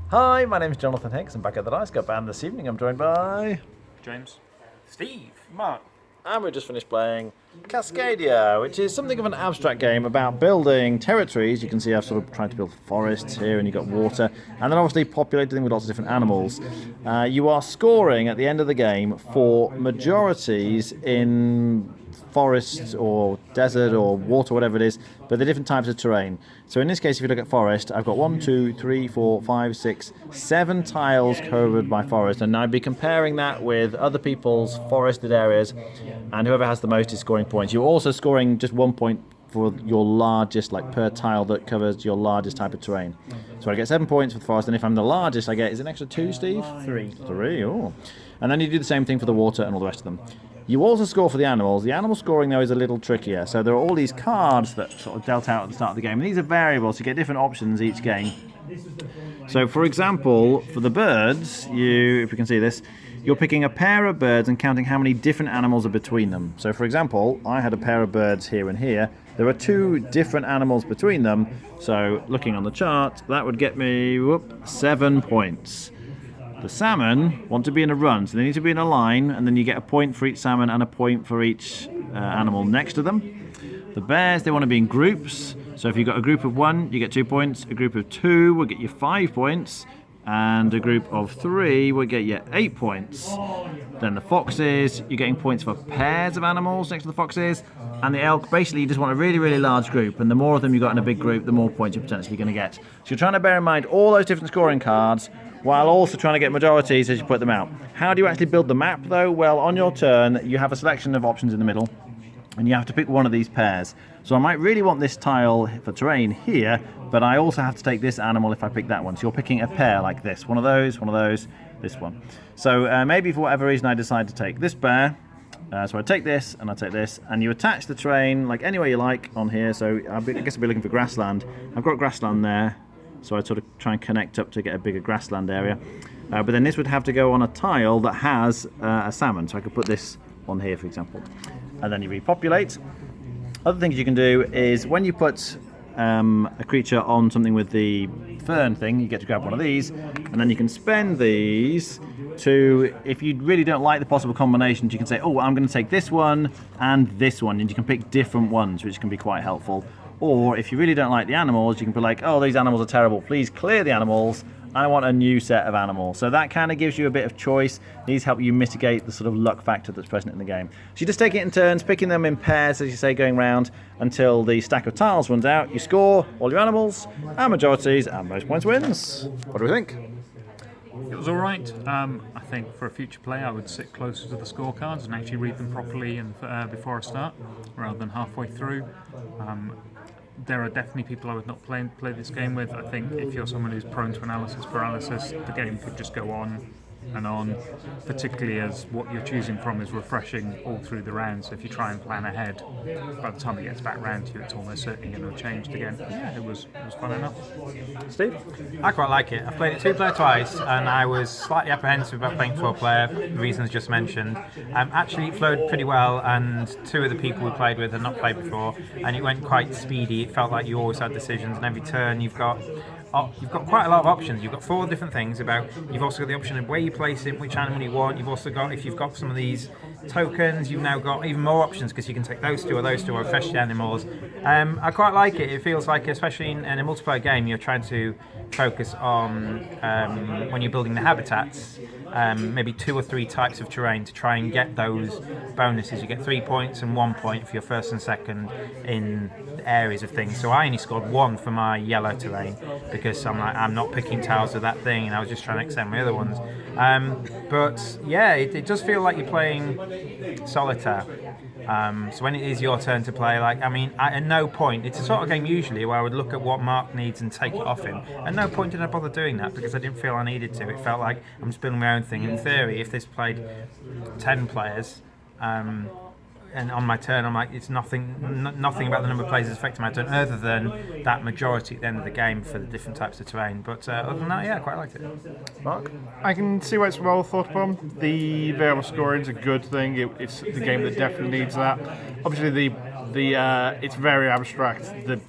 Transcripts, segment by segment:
Hi, my name is Jonathan Hicks. I'm back at the Dice Cup, and this evening I'm joined by James. Steve. Mark. And we just finished playing Cascadia, which is something of an abstract game about building territories. You can see I've sort of tried to build forests here, and you've got water, and then obviously populating with lots of different animals. You are scoring at the end of the game for majorities in forest or desert or water, whatever it is, but the different types of terrain. So in this case, if you look at forest, I've got 1, 2, 3, 4, 5, 6, 7 tiles covered by forest, and I'd be comparing that with other people's forested areas, and whoever has the most is scoring points. You're also scoring just 1 point for your largest, like per tile that covers your largest type of terrain. So I get 7 points for the forest, and if I'm the largest, I get, is it an extra 2, Steve? 3. 3, oh. And then you do the same thing for the water and all the rest of them. You also score for the animals. The animal scoring, though, is a little trickier. So there are all these cards that sort of dealt out at the start of the game. And these are variables, so you get different options each game. So, for example, for the birds, if you can see this, you're picking a pair of birds and counting how many different animals are between them. So, for example, I had a pair of birds here and here. There are 2 different animals between them. So, looking on the chart, that would get me 7 points. The salmon want to be in a run, so they need to be in a line, and then you get a point for each salmon and a point for each animal next to them. The bears, they want to be in groups, so if you've got a group of 1, you get 2 points, a group of 2 will get you 5 points, and a group of 3 will get you 8 points. Then the foxes, you're getting points for pairs of animals next to the foxes, and the elk, basically you just want a really, really large group, and the more of them you've got in a big group, the more points you're potentially going to get. So you're trying to bear in mind all those different scoring cards, while also trying to get majorities as you put them out. How do you actually build the map, though? Well, on your turn, you have a selection of options in the middle, and you have to pick one of these pairs. So I might really want this tile for terrain here, but I also have to take this animal if I pick that one. So you're picking a pair like this. One of those, this one. So maybe for whatever reason I decide to take this bear. So I take this, and I take this, and you attach the terrain like any way you like on here. So I guess I'll be looking for grassland. I've got grassland there. So I sort of try and connect up to get a bigger grassland area. But then this would have to go on a tile that has a salmon. So I could put this on here, for example. And then you repopulate. Other things you can do is when you put a creature on something with the fern thing, you get to grab one of these. And then you can spend these to, if you really don't like the possible combinations, you can say, oh, I'm going to take this one and this one. And you can pick different ones, which can be quite helpful. Or if you really don't like the animals, you can be like, oh, these animals are terrible. Please clear the animals. I want a new set of animals. So that kind of gives you a bit of choice. These help you mitigate the sort of luck factor that's present in the game. So you just take it in turns, picking them in pairs, as you say, going round until the stack of tiles runs out. You score all your animals, and majorities, and most points wins. What do we think? It was all right. I think for a future play, I would sit closer to the scorecards and actually read them properly and before I start, rather than halfway through. There are definitely people I would not play this game with. I think if you're someone who's prone to analysis paralysis, the game could just go on and on, particularly as what you're choosing from is refreshing all through the round. So if you try and plan ahead, by the time it gets back round to you, it's almost certainly going to have changed again. Yeah, it was fun enough. Steve? I quite like it. I've played it 2-player twice, and I was slightly apprehensive about playing 4-player, the reasons just mentioned. Actually, it flowed pretty well, and 2 of the people we played with had not played before, and it went quite speedy. It felt like you always had decisions, and every turn you've got quite a lot of options. You've got 4 different things you've also got the option of where you place it, which animal you want. You've also got, if you've got some of these tokens, you've now got even more options because you can take those 2 or fetch the animals. I quite like it. It feels like, especially in a multiplayer game, you're trying to focus on, when you're building the habitats, maybe 2 or 3 types of terrain to try and get those bonuses. You get 3 points and 1 point for your first and second in areas of things. So I only scored 1 for my yellow terrain because I'm not picking tiles of that thing, and I was just trying to extend my other ones. But yeah, it does feel like you're playing solitaire. So when it is your turn to play, at no point, it's a sort of game usually where I would look at what Mark needs and take it off him. At no point did I bother doing that because I didn't feel I needed to. It felt like I'm just building my own thing. In theory, if this played 10 players, and on my turn, I'm like, it's nothing about the number of players is affecting my turn other than that majority at the end of the game for the different types of terrain. But other than that, yeah, I quite liked it. Mark? I can see why it's well thought upon. The variable scoring is a good thing. It's the game that definitely needs that. Obviously, it's very abstract. The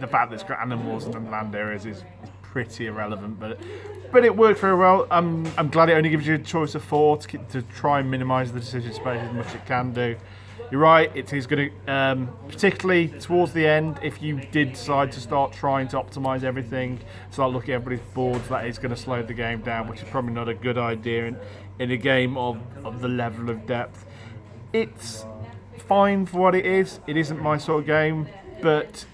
fact that it's got animals and land areas is pretty irrelevant, but it worked very well. I'm glad it only gives you a choice of 4 to try and minimise the decision space as much as it can do. You're right, it is going to, particularly towards the end, if you did decide to start trying to optimise everything, start looking at everybody's boards, that is going to slow the game down, which is probably not a good idea in a game of the level of depth. It's fine for what it is. It isn't my sort of game, but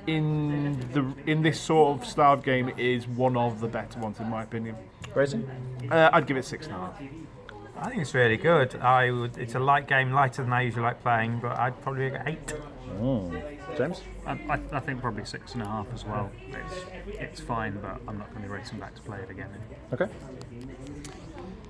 in this sort of style of game, it is one of the better ones in my opinion. Crazy? I'd give it 6.5. I think it's really good. It's a light game, lighter than I usually like playing, but I'd probably get 8. James? I think probably 6.5 as well. It's fine, but I'm not going to be racing back to play it again. Okay.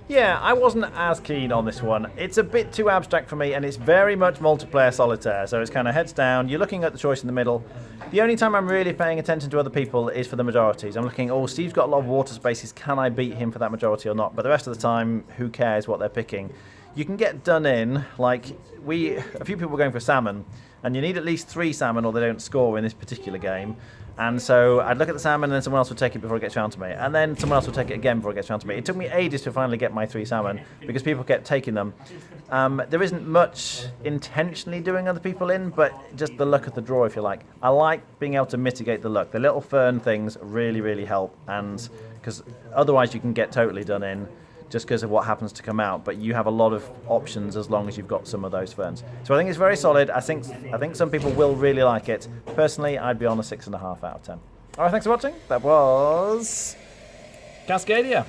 Yeah, I wasn't as keen on this one. It's a bit too abstract for me, and it's very much multiplayer solitaire, so it's kind of heads down. You're looking at the choice in the middle. The only time I'm really paying attention to other people is for the majorities. I'm looking, oh, Steve's got a lot of water spaces. Can I beat him for that majority or not? But the rest of the time, who cares what they're picking? You can get done in, like, a few people were going for salmon, and you need at least 3 salmon or they don't score in this particular game. And so I'd look at the salmon and then someone else would take it before it gets round to me. And then someone else would take it again before it gets round to me. It took me ages to finally get my 3 salmon because people kept taking them. There isn't much intentionally doing other people in, but just the luck of the draw, if you like. I like being able to mitigate the luck. The little fern things really, really help. And because otherwise you can get totally done in just because of what happens to come out, but you have a lot of options as long as you've got some of those ferns. So I think it's very solid. I think some people will really like it. Personally, I'd be on a 6.5 out of 10. All right, thanks for watching. That was Cascadia.